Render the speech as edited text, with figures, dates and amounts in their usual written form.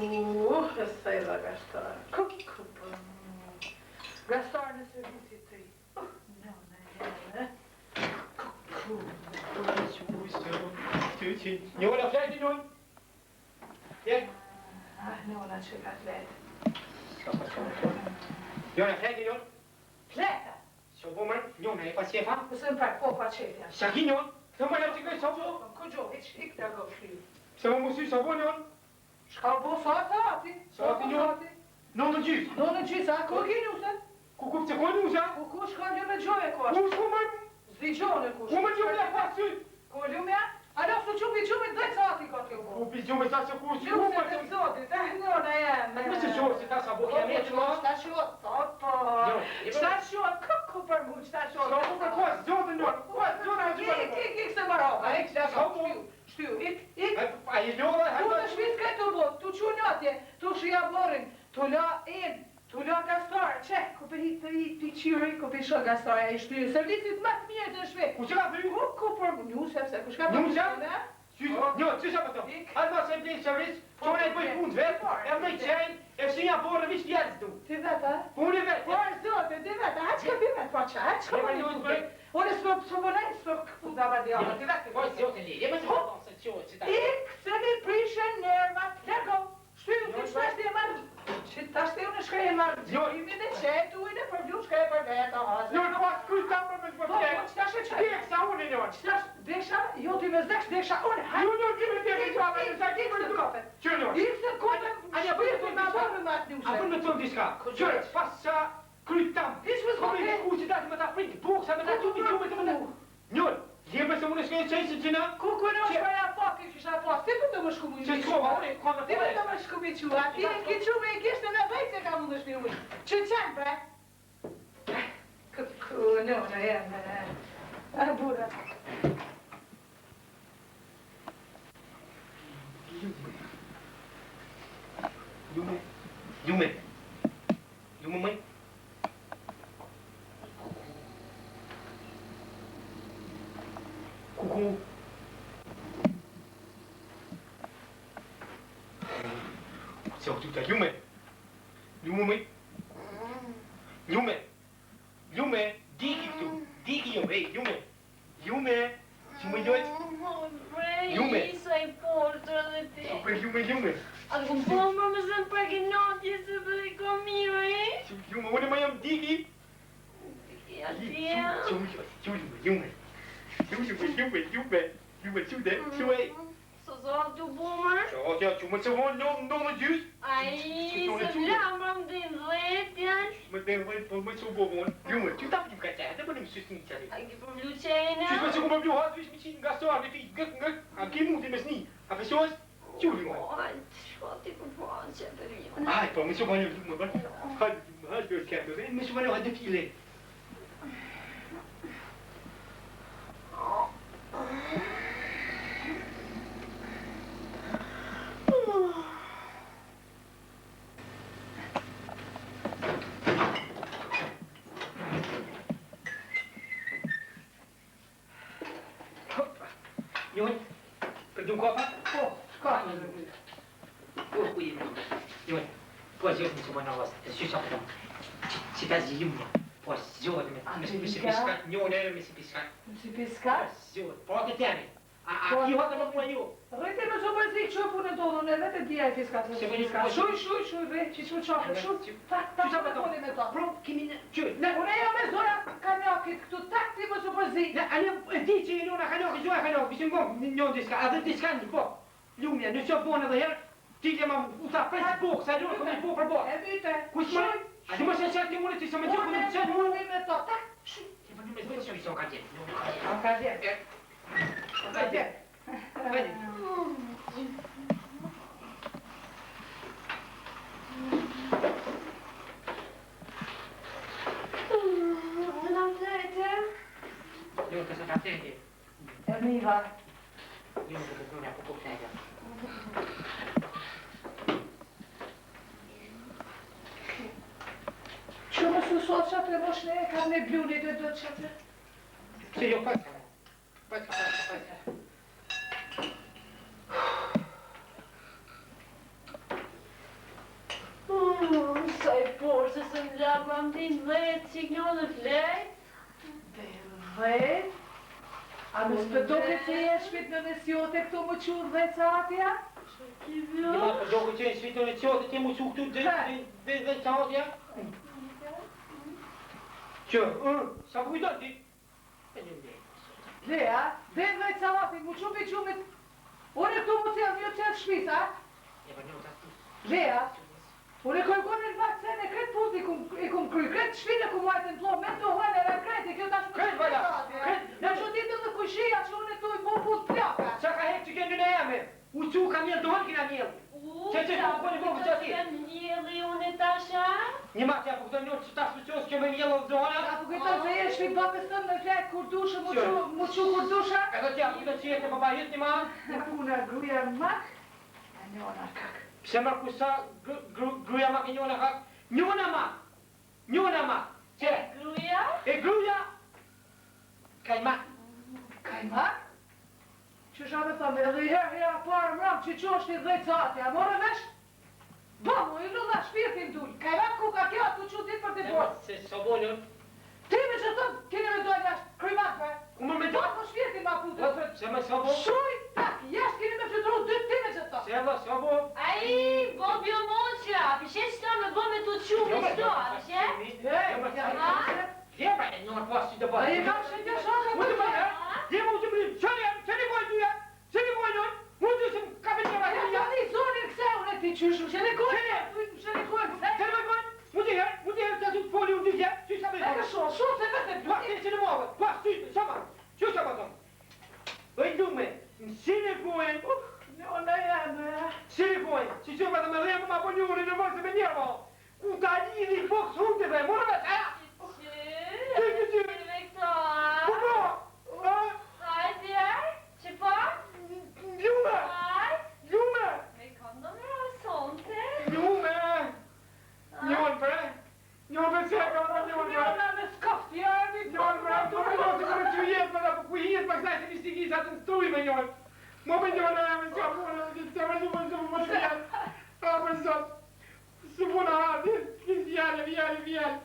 Essa é da Gastar. Gastar nesse serviço aí. Não, né? Jo, dat zei hij nooit. Ja? Nou, dat is het leid. Jo, dat zei hij nooit. Pleta? Zo, boemer. Jo, nee, pas je van. We zijn bij Popa Chefia. Zeg je nooit? Zo, maar dat ik weet zo. Kujo, ik daar go vlieg. Zo, moest u zo nooit. Schouwbo saati. Saati nooit. Non het juist. Non het juist, a koginusa. Kukup te konusa. Kukup schouwjo me joje koš. Kus kuman? Zviđone kuš. Kuman jo me pasu. Koljumja? Adesso ciupi 2 saati kote u Kupi jo me sa se kus. Ljubite te zodi, non è. Ma se jo se ta sa bokia me člo. Šta šot? Opa. Šta šot? Kako për mu? Šta šot? Zo, pa kos, zodi nooit. Kos, zodi. Ik se marao. Ik sta zo. Shtiu, ik. A je jo, Tu të shvit këtë bot, tu qunatje, tu shia borin, tu la in, tu la gastar, që, ku për hit piqyri, ku për shë gastar e shtu, servisit më të mirë të shvet. Ku që ka për? Ku për një, sepse, ku shka për një, që shka për të? Alma se blej servic, që në e bëj punë vetë, e më qenë, e shënja borë vishë vjetës du. Ti veta? Punë vetë. Por zote, ti veta, haq ka për vetë, pa që, haq ka për vetë. Unë s'po bënej, s'po këpu da badjallë, ti vetë. Po, zote li, e më që më se që që ta. Ik se mi prishën nervat, lego. Shtu, ti shtash të marrë. Që tash të unë shkaj e marrë. Gjimin e qetu i në përgju shkaj për vetë, hazë. Jo, në pas kuj ta për me shpër qenë. Po, qëtash e qenë? Deksa unë e njërë. Qëtash, desha, jo ti me zdeksh, desha unë. Jo, ti me deksa unë. Ik se kopet. Që njërë? Ik se kopet. Anja, për Shpirti ma bërë me atë njushe. A për në të diska. Qërë, pas sa kryt tam. Ish me zgote. Kome ku që ta me ta frikë, buksa me ta qubi me ta. Njërë, jeme se unë shkaj qenë si qina. Ku në shkaj a pak, i kisha pak. Ti për të më shku mu i që shkova, unë e kona ti për të më shku mi qua. Ti e ki qume i kishtë me vejtë se ka mundu shmi ujë. Që qenë, bre? Këku, në jemë. A bura. Jume, mãe? Cucu. Seu tu tá Jume? Mãe? Jume, digi Jume, Jume, doit. Jume. Isso é importante. Super Jume. Algum bom, mas não pague não disse bem comigo, hein? Jume, onde mãe am digi? Jume. Só tu boomer. Ja, Jume, zo gewoon non juist. Ai, se lembram de letras. Mas bem, mas sou bom. Jume, tu tá de cacete, depois não me sustenta ali. Ai, que publicena. Tu vai se comprar o rosto, me gastou, me fiz, aqui muito mas nem. A pessoas, Jume. Ai, só tipo pode, peraí. Ai, pô, mas eu vou Jume, vai. Ai, Deus quer, mas eu vou de file. Jume, perdi copa? Po, shka. Jume, poi io mi sono mandato si sa però. Si pezzi Jume. Poi io mi si pisca, non mi si pisca. Si piska? Io, po che tieni? Aqui roda pra pôr eu. Rete me so përzi që punë do në vetë dia e fiskat. Shuj, ve, që shu qafë, shu. Ta që me toni me ta. Pro, kimi në qëj. Unë jo me zoja kanjakit këtu, tak ti më so përzi. Anë di që njona kanjakit, zoja kanjakit, bishë ngom, njën diska, a dhe diska në po. Ljumja, në që bonë edhe herë, ti që ma u tha pres bokë, sa njën këmë bokë për bokë. E myte. Kusë a di më se qëtë të mune ti, sa me gjithë më të qëtë mune. Unë me ta, tak. Ti më një me zbëtë që i son ka tjetë. Ka tjetë. Vedi. Não sei, Io che sono attenti. Arriva. Io non so come poco frega. Që më su sot që të mosh ne, kam me blunit e do të qëtë. Sì, io faccio. Faccio. la mam tin vret si knjo dhe flejt. Vret? A më s'pëdoke që je shpit në nësjote këto më qurë dhe catja? Ki Një ma përdoke që e shvitë në qote ti mu që këtu dhe qatja? Që, sa kujdo ti? Lea, dhe catja, mu qupi qumit. Unë këtu mu cilë një qëtë shpisa? Lea, unë e kërkon në vaksen e kretë puti i kum kry, kretë shpine ku majtë në plo, me të hojnë edhe kretë, kjo tash më Kretë, bala, kretë. Në që ditë dhe kushia që unë e tu i po put plaka. Qa ka hek që kënë në jeme? U që ka mjellë dohën kina mjellë. Që që ku kënë i bërë që ati? Mjeli unë e tasha? Një ma tja ku kënë njërë që ta shpëqos që me mjellë o dohëna? A po kujton se je shpi babës tëmë në fletë kur dushë, mu që kur dushë? Edhe tja ku kënë që jetë në baba jetë një ma? Në puna gruja mak, e njona kak. Pse mërë kusa gruja mak e njona kak? Njona mak! Njona mak! Që? Gruja? E gruja! Kaj mak! Kaj mak? Që shame thëmë, edhe i herë parë mram që që është i dhejtë sati, a morë vesh? Bamu, i lulla shpirtin dull, kaj mak ku ka kjo, tu që ditë për të borë. Se sobonën? Ti me që thëmë, kine me dojnë jashtë krymakve. Ku më me dojnë? Bamu shpirtin ma putë. Se me sobo? Shuj, tak, jashtë kine me flytru dy ti me që thëmë. Se me sobo? Ai, Bobjo Moqa, pishe qëta me bo me të qumë i sto, pishe? Jeba e njërë pas që të A bërë. i ka shënjë shokë, Mu të bërë, jeba u të bërë, që një bojë duja, që një bojë njërë, mu të shumë kapit një bërë. ja një zonin këse unë e ti qyshëm, që në kojë, që në kojë këse. Që në bojë, mu të herë, të të foli unë të gjë, që që E ka shumë, shumë se vete të pas që në muave, pas që shama, që shama tonë. Oj lume, në sine bojë, Në janë, sine bojë, që që më dhe me rejmë ma po njërë në vërse me njërë, ku ta lidhi boks hunde dhe, morë me të, Vjen.